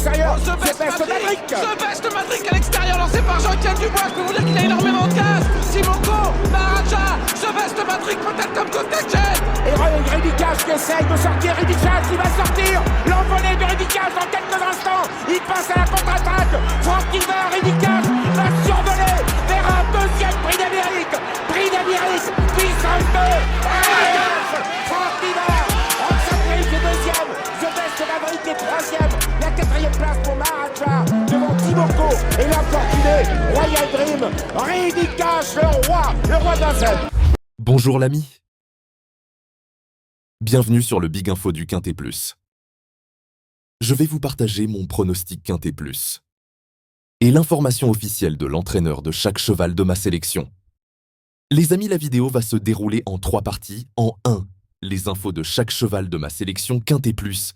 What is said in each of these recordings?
l'extérieur. The The Best Best Maverick. The Best Maverick à l'extérieur, lancé par Jean-Étienne Dubois. Je peux vous dire qu'il a énormément de gaz. Simoko, Maharaja, The Best Maverick peut-être comme Kotachen. Et Ridicage qui essaye de sortir. Ridicage qui va sortir. L'envolée de Ridicage dans quelques instants. Il passe à la contre-attaque. Franck Hiver, Ridicage va survoler vers un deuxième prix d'Amérique. Prix d'Amérique, puissance 2. Franck Hiver, Roxane Gris est deuxième. The Best Maverick est troisième. La quatrième place pour Maharaja devant Timoko et l'infortuné Royal Dream. Ridicage, le roi d'un seul. Bonjour l'ami. Bienvenue sur le Big Info du Quintet Plus. Je vais vous partager mon pronostic Quintet Plus et l'information officielle de l'entraîneur de chaque cheval de ma sélection. Les amis, la vidéo va se dérouler en 3 parties. En 1, les infos de chaque cheval de ma sélection Quintet Plus.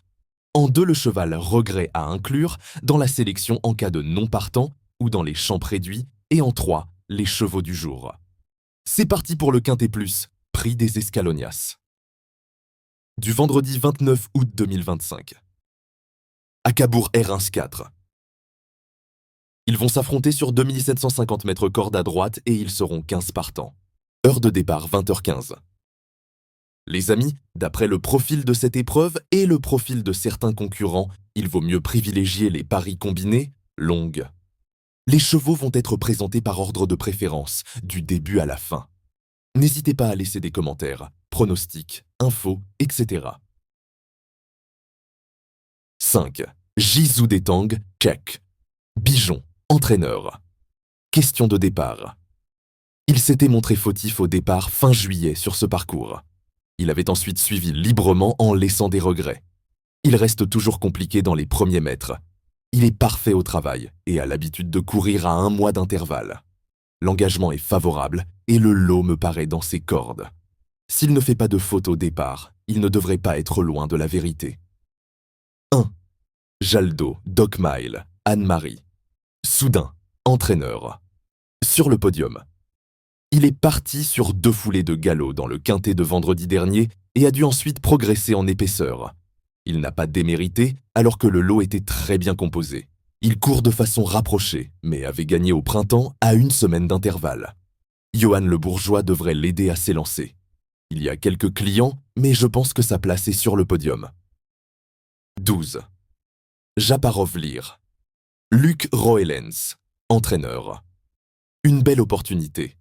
En 2, le cheval regret à inclure dans la sélection en cas de non partant ou dans les champs réduits. Et en 3, les chevaux du jour. C'est parti pour le Quintet Plus, prix des Escalonias. Du vendredi 29 août 2025. À Cabourg R1 4. Ils vont s'affronter sur 2750 mètres corde à droite et ils seront 15 partants. Heure de départ 20h15. Les amis, d'après le profil de cette épreuve et le profil de certains concurrents, il vaut mieux privilégier les paris combinés longues. Les chevaux vont être présentés par ordre de préférence, du début à la fin. N'hésitez pas à laisser des commentaires, pronostics, infos, etc. 5. Jizou Detang, check. Bijon, entraîneur. Question de départ. Il s'était montré fautif au départ fin juillet sur ce parcours. Il avait ensuite suivi librement en laissant des regrets. Il reste toujours compliqué dans les premiers mètres. Il est parfait au travail et a l'habitude de courir à 1 mois d'intervalle. L'engagement est favorable et le lot me paraît dans ses cordes. S'il ne fait pas de faute au départ, il ne devrait pas être loin de la vérité. 1. Jaldo, Doc Mile, Anne-Marie. Soudain, entraîneur. Sur le podium. Il est parti sur 2 foulées de galop dans le quintet de vendredi dernier et a dû ensuite progresser en épaisseur. Il n'a pas démérité alors que le lot était très bien composé. Il court de façon rapprochée, mais avait gagné au printemps à 1 semaine d'intervalle. Johan Le Bourgeois devrait l'aider à s'élancer. Il y a quelques clients, mais je pense que sa place est sur le podium. 12. Japarov Lear. Luc Roelens, entraîneur. Une belle opportunité.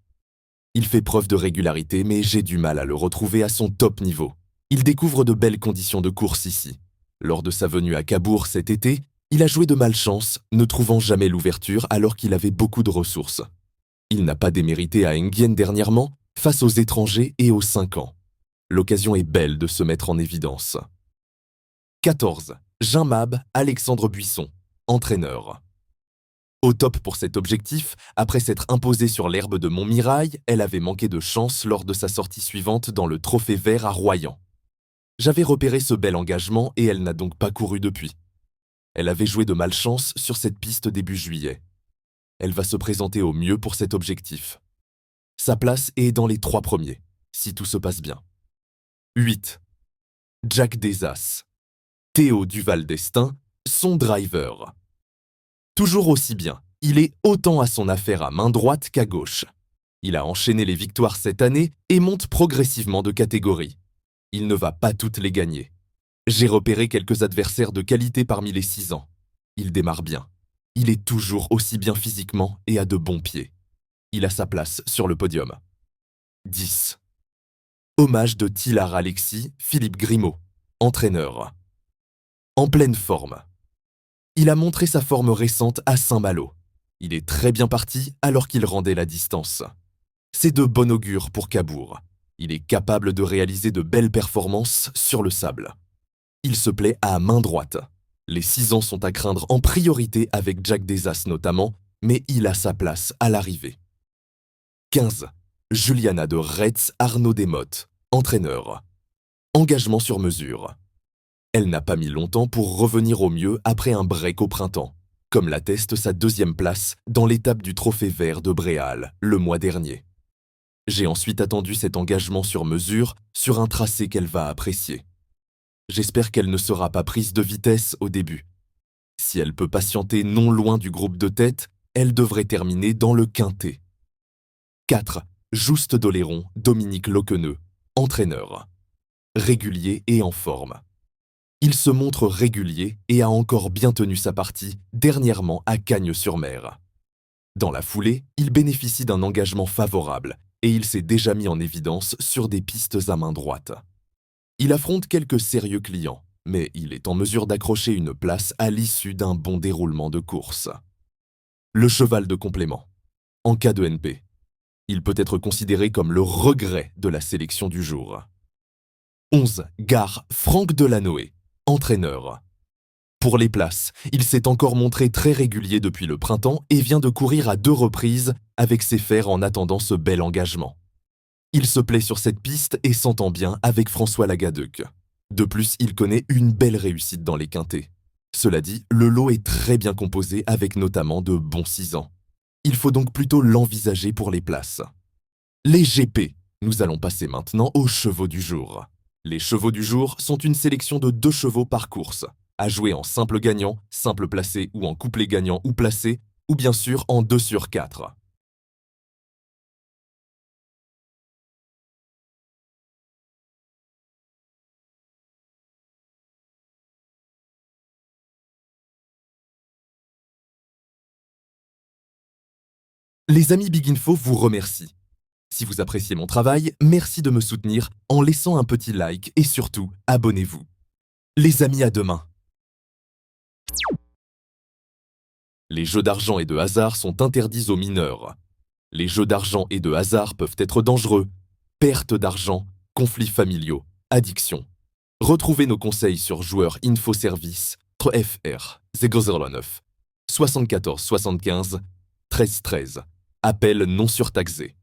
Il fait preuve de régularité, mais j'ai du mal à le retrouver à son top niveau. Il découvre de belles conditions de course ici. Lors de sa venue à Cabourg cet été, il a joué de malchance, ne trouvant jamais l'ouverture alors qu'il avait beaucoup de ressources. Il n'a pas démérité à Enghien dernièrement, face aux étrangers et aux 5 ans. L'occasion est belle de se mettre en évidence. 14. Jean-Mab, Alexandre Buisson, entraîneur. Au top pour cet objectif, après s'être imposée sur l'herbe de Montmirail, elle avait manqué de chance lors de sa sortie suivante dans le Trophée Vert à Royan. J'avais repéré ce bel engagement et elle n'a donc pas couru depuis. Elle avait joué de malchance sur cette piste début juillet. Elle va se présenter au mieux pour cet objectif. Sa place est dans les 3 premiers, si tout se passe bien. 8. Jack Desas. Théo Duval d'Estaing, son driver. Toujours aussi bien, il est autant à son affaire à main droite qu'à gauche. Il a enchaîné les victoires cette année et monte progressivement de catégorie. Il ne va pas toutes les gagner. J'ai repéré quelques adversaires de qualité parmi les 6 ans. Il démarre bien. Il est toujours aussi bien physiquement et a de bons pieds. Il a sa place sur le podium. 10. Hommage de Tilar Alexis, Philippe Grimaud, entraîneur. En pleine forme. Il a montré sa forme récente à Saint-Malo. Il est très bien parti alors qu'il rendait la distance. C'est de bon augure pour Cabourg. Il est capable de réaliser de belles performances sur le sable. Il se plaît à main droite. Les 6 ans sont à craindre en priorité avec Jack Desas notamment, mais il a sa place à l'arrivée. 15. Juliana de Retz Arnaud Desmottes, entraîneur. Engagement sur mesure. Elle n'a pas mis longtemps pour revenir au mieux après un break au printemps, comme l'atteste sa 2e place dans l'étape du Trophée Vert de Bréal le mois dernier. J'ai ensuite attendu cet engagement sur mesure sur un tracé qu'elle va apprécier. J'espère qu'elle ne sera pas prise de vitesse au début. Si elle peut patienter non loin du groupe de tête, elle devrait terminer dans le quintet. 4. Juste d'Oléron, Dominique Loqueneux, entraîneur. Régulier et en forme. Il se montre régulier et a encore bien tenu sa partie, dernièrement à Cagnes-sur-Mer. Dans la foulée, il bénéficie d'un engagement favorable et il s'est déjà mis en évidence sur des pistes à main droite. Il affronte quelques sérieux clients, mais il est en mesure d'accrocher une place à l'issue d'un bon déroulement de course. Le cheval de complément. En cas de NP, il peut être considéré comme le regret de la sélection du jour. 11. Gare Franck Delanoë, entraîneur. Pour les places, il s'est encore montré très régulier depuis le printemps et vient de courir à 2 reprises avec ses fers en attendant ce bel engagement. Il se plaît sur cette piste et s'entend bien avec François Lagadeuc. De plus, il connaît une belle réussite dans les quintets. Cela dit, le lot est très bien composé avec notamment de bons 6 ans. Il faut donc plutôt l'envisager pour les places. Les GP. Nous allons passer maintenant aux chevaux du jour. Les chevaux du jour sont une sélection de 2 chevaux par course, à jouer en simple gagnant, simple placé ou en couplet gagnant ou placé, ou bien sûr en 2 sur 4. Les amis Big Info vous remercient. Si vous appréciez mon travail, merci de me soutenir en laissant un petit like et surtout, abonnez-vous. Les amis, à demain. Les jeux d'argent et de hasard sont interdits aux mineurs. Les jeux d'argent et de hasard peuvent être dangereux. Perte d'argent, conflits familiaux, addiction. Retrouvez nos conseils sur Joueur Info Service, FR 009 74 75 13 13. Appel non surtaxé.